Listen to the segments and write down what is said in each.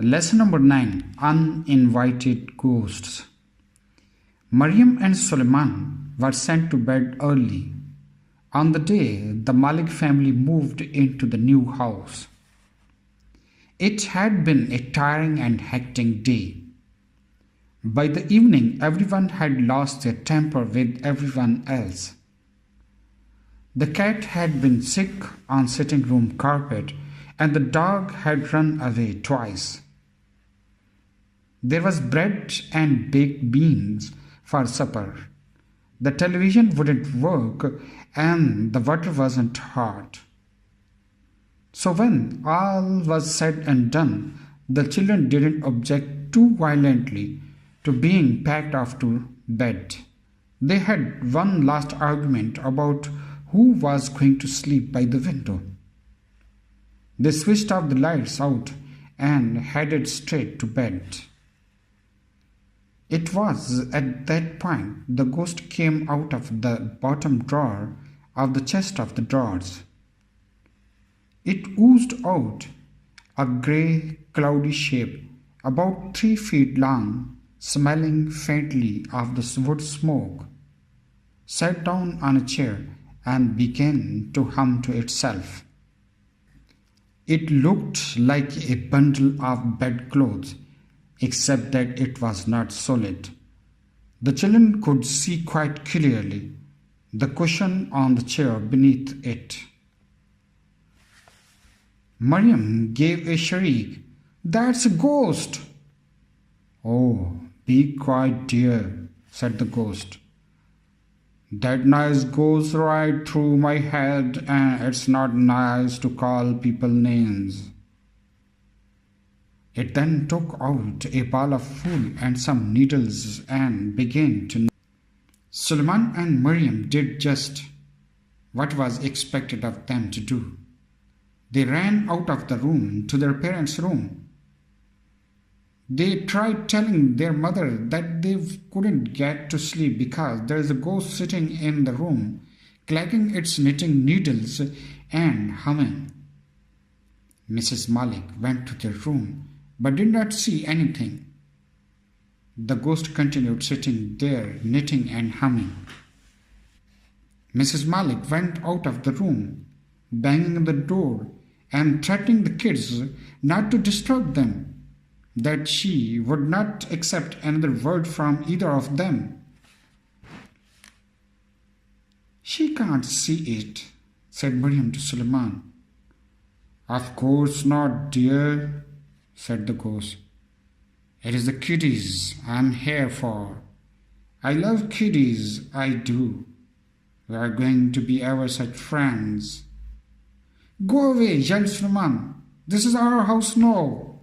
Lesson number 9. Uninvited Ghosts. Mariam and Suleiman were sent to bed early. On the day the Malik family moved into the new house. It had been a tiring and hectic day. By the evening, everyone had lost their temper with everyone else. The cat had been sick on sitting room carpet, and the dog had run away twice. There was bread and baked beans for supper. The television wouldn't work and the water wasn't hot. So when all was said and done, the children didn't object too violently to being packed off to bed. They had one last argument about who was going to sleep by the window. They switched off the lights out and headed straight to bed. It was at that point the ghost came out of the bottom drawer of the chest of the drawers. It oozed out, a grey, cloudy shape, about 3 feet long, smelling faintly of the wood smoke, sat down on a chair and began to hum to itself. It looked like a bundle of bedclothes, except that it was not solid. The children could see quite clearly the cushion on the chair beneath it. Mariam gave a shriek. "That's a ghost!" "Oh, be quiet, dear," said the ghost. "That noise goes right through my head, and it's not nice to call people names." It then took out a ball of wool and some needles and began to knit. Suleiman and Mariam did just what was expected of them to do. They ran out of the room to their parents' room. They tried telling their mother that they couldn't get to sleep because there is a ghost sitting in the room, clacking its knitting needles and humming. Mrs. Malik went to their room but did not see anything. The ghost continued sitting there, knitting and humming. Mrs. Malik went out of the room, banging the door and threatening the kids not to disturb them, that she would not accept another word from either of them. "She can't see it," said Mariam to Suleiman. "Of course not, dear," said the ghost. "It is the kiddies I'm here for. I love kiddies, I do. We are going to be ever such friends." "Go away," yelled Suleiman. "This is our house now."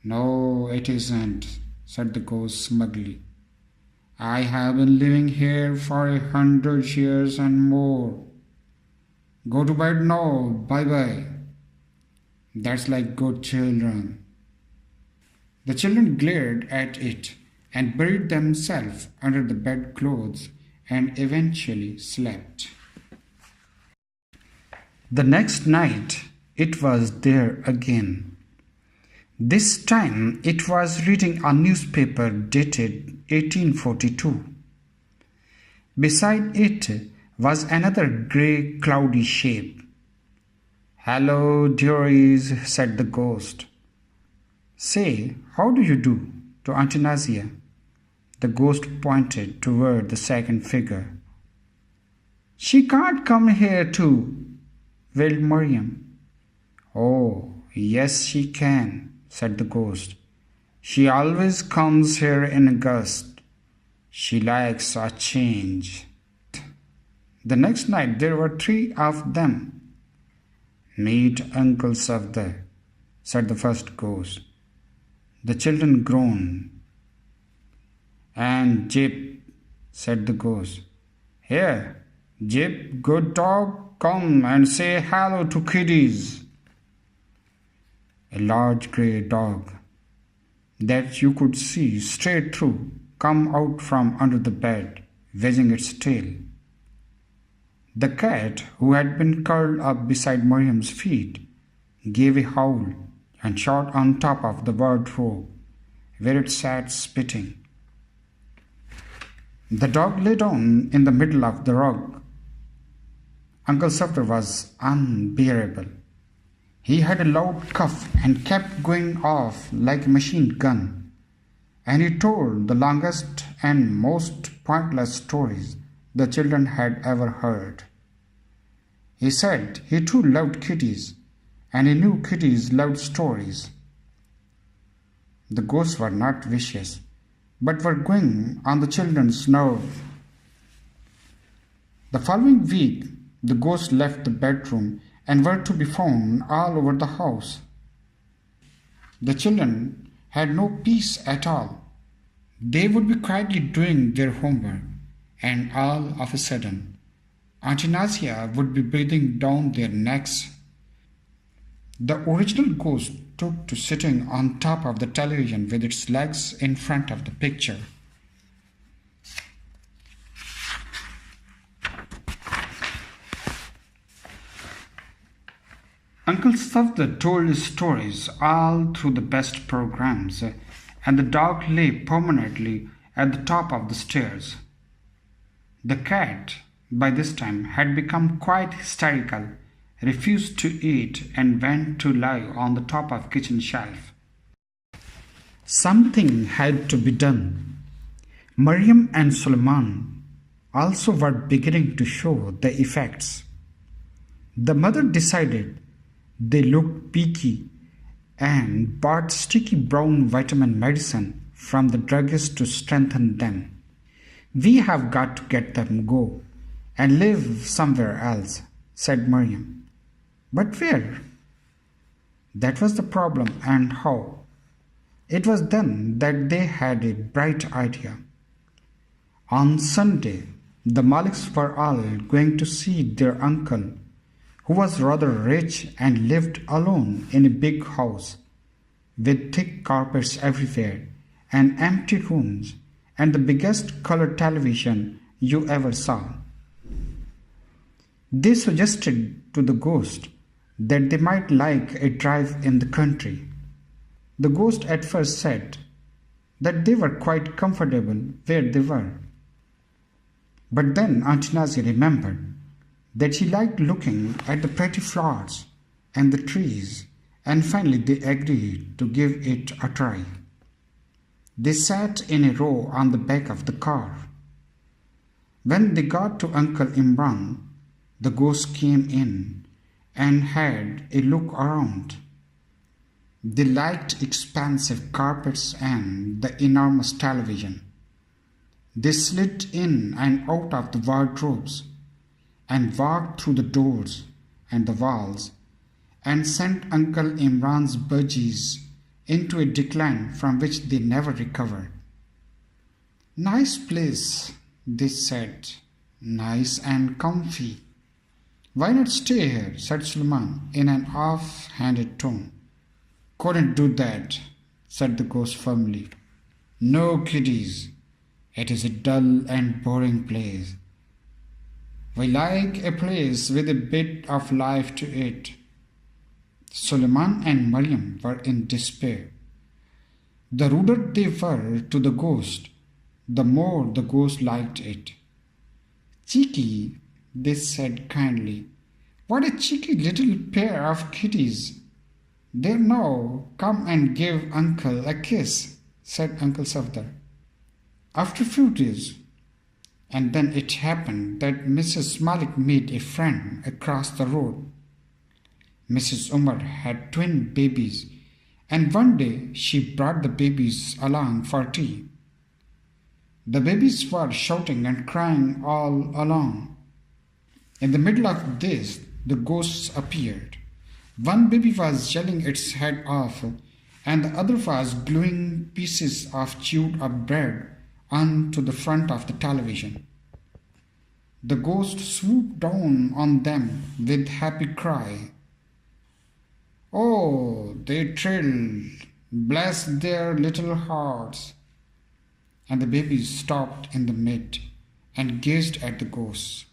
"No, it isn't," said the ghost smugly. "I have been living here for 100 years and more. Go to bed now, bye-bye. That's like good children." The children glared at it and buried themselves under the bedclothes and eventually slept. The next night it was there again. This time it was reading a newspaper dated 1842. Beside it was another grey, cloudy shape. "Hello, dearies," said the ghost. "Say, how do you do?" to Auntie Nazia. The ghost pointed toward the second figure. "She can't come here too," wailed Mariam. "Oh, yes she can," said the ghost. "She always comes here in August. She likes a change." The next night there were 3 of them. "Meet Uncle Safdar," said the first ghost. The children groaned. "And Jip," said the ghost. "Here, Jip, good dog, come and say hello to kiddies." A large grey dog that you could see straight through come out from under the bed, wagging its tail. The cat, who had been curled up beside Mariam's feet, gave a howl and shot on top of the wardrobe, where it sat spitting. The dog lay down in the middle of the rug. Uncle Sufder was unbearable. He had a loud cough and kept going off like a machine gun, and he told the longest and most pointless stories the children had ever heard. He said he too loved kitties, and he knew kitties loved stories. The ghosts were not vicious, but were going on the children's nerve. The following week, the ghosts left the bedroom and were to be found all over the house. The children had no peace at all. They would be quietly doing their homework, and all of a sudden, Auntie Nasia would be breathing down their necks. The original ghost took to sitting on top of the television with its legs in front of the picture. Uncle Sufder told his stories all through the best programs, and the dog lay permanently at the top of the stairs. The cat, by this time, had become quite hysterical, refused to eat, and went to lie on the top of kitchen shelf. Something had to be done. Mariam and Suleiman also were beginning to show the effects. The mother decided they looked peaky and bought sticky brown vitamin medicine from the druggist to strengthen them. "We have got to get them go and live somewhere else," said Mariam. "But where?" That was the problem, and how. It was then that they had a bright idea. On Sunday, the Maliks were all going to see their uncle, who was rather rich and lived alone in a big house with thick carpets everywhere and empty rooms and the biggest color television you ever saw. They suggested to the ghost that they might like a drive in the country. The ghost at first said that they were quite comfortable where they were. But then Aunt Nazi remembered that she liked looking at the pretty flowers and the trees, and finally they agreed to give it a try. They sat in a row on the back of the car. When they got to Uncle Imran, the ghost came in and had a look around. They liked expansive carpets and the enormous television. They slid in and out of the wardrobes and walked through the doors and the walls and sent Uncle Imran's budgies into a decline from which they never recovered. "Nice place," they said. "Nice and comfy." "Why not stay here?" said Suleiman in an off-handed tone. "Couldn't do that," said the ghost firmly. "No kiddies. It is a dull and boring place. We like a place with a bit of life to it." Suleiman and Mariam were in despair. The ruder they were to the ghost, the more the ghost liked it. "Cheeky," they said kindly. "What a cheeky little pair of kitties. There now, come and give Uncle a kiss," said Uncle Safdar. After a few days, and then it happened that Mrs. Malik made a friend across the road. Mrs. Umar had twin babies, and one day she brought the babies along for tea. The babies were shouting and crying all along. In the middle of this, the ghosts appeared. One baby was yelling its head off, and the other was gluing pieces of chewed up bread onto the front of the television. The ghost swooped down on them with happy cry. "Oh," they trilled, "bless their little hearts." And the babies stopped in the mid and gazed at the ghosts.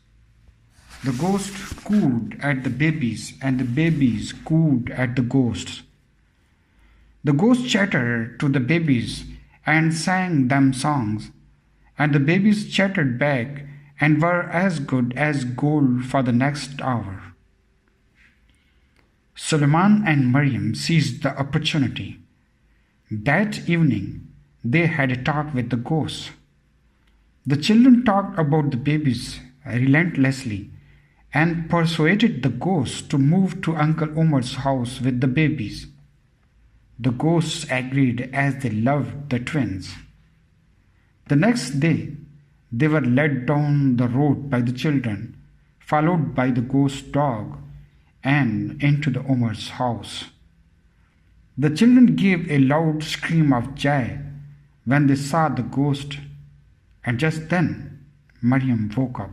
The ghost cooed at the babies, and the babies cooed at the ghosts. The ghost chattered to the babies and sang them songs, and the babies chattered back and were as good as gold for the next hour. Suleiman and Mariam seized the opportunity. That evening, they had a talk with the ghosts. The children talked about the babies relentlessly and persuaded the ghosts to move to Uncle Omar's house with the babies. The ghosts agreed as they loved the twins. The next day, they were led down the road by the children, followed by the ghost dog, and into the Omar's house. The children gave a loud scream of joy when they saw the ghost, and just then Mariam woke up.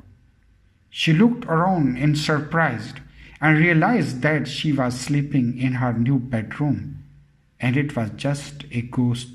She looked around in surprise and realized that she was sleeping in her new bedroom, and it was just a ghost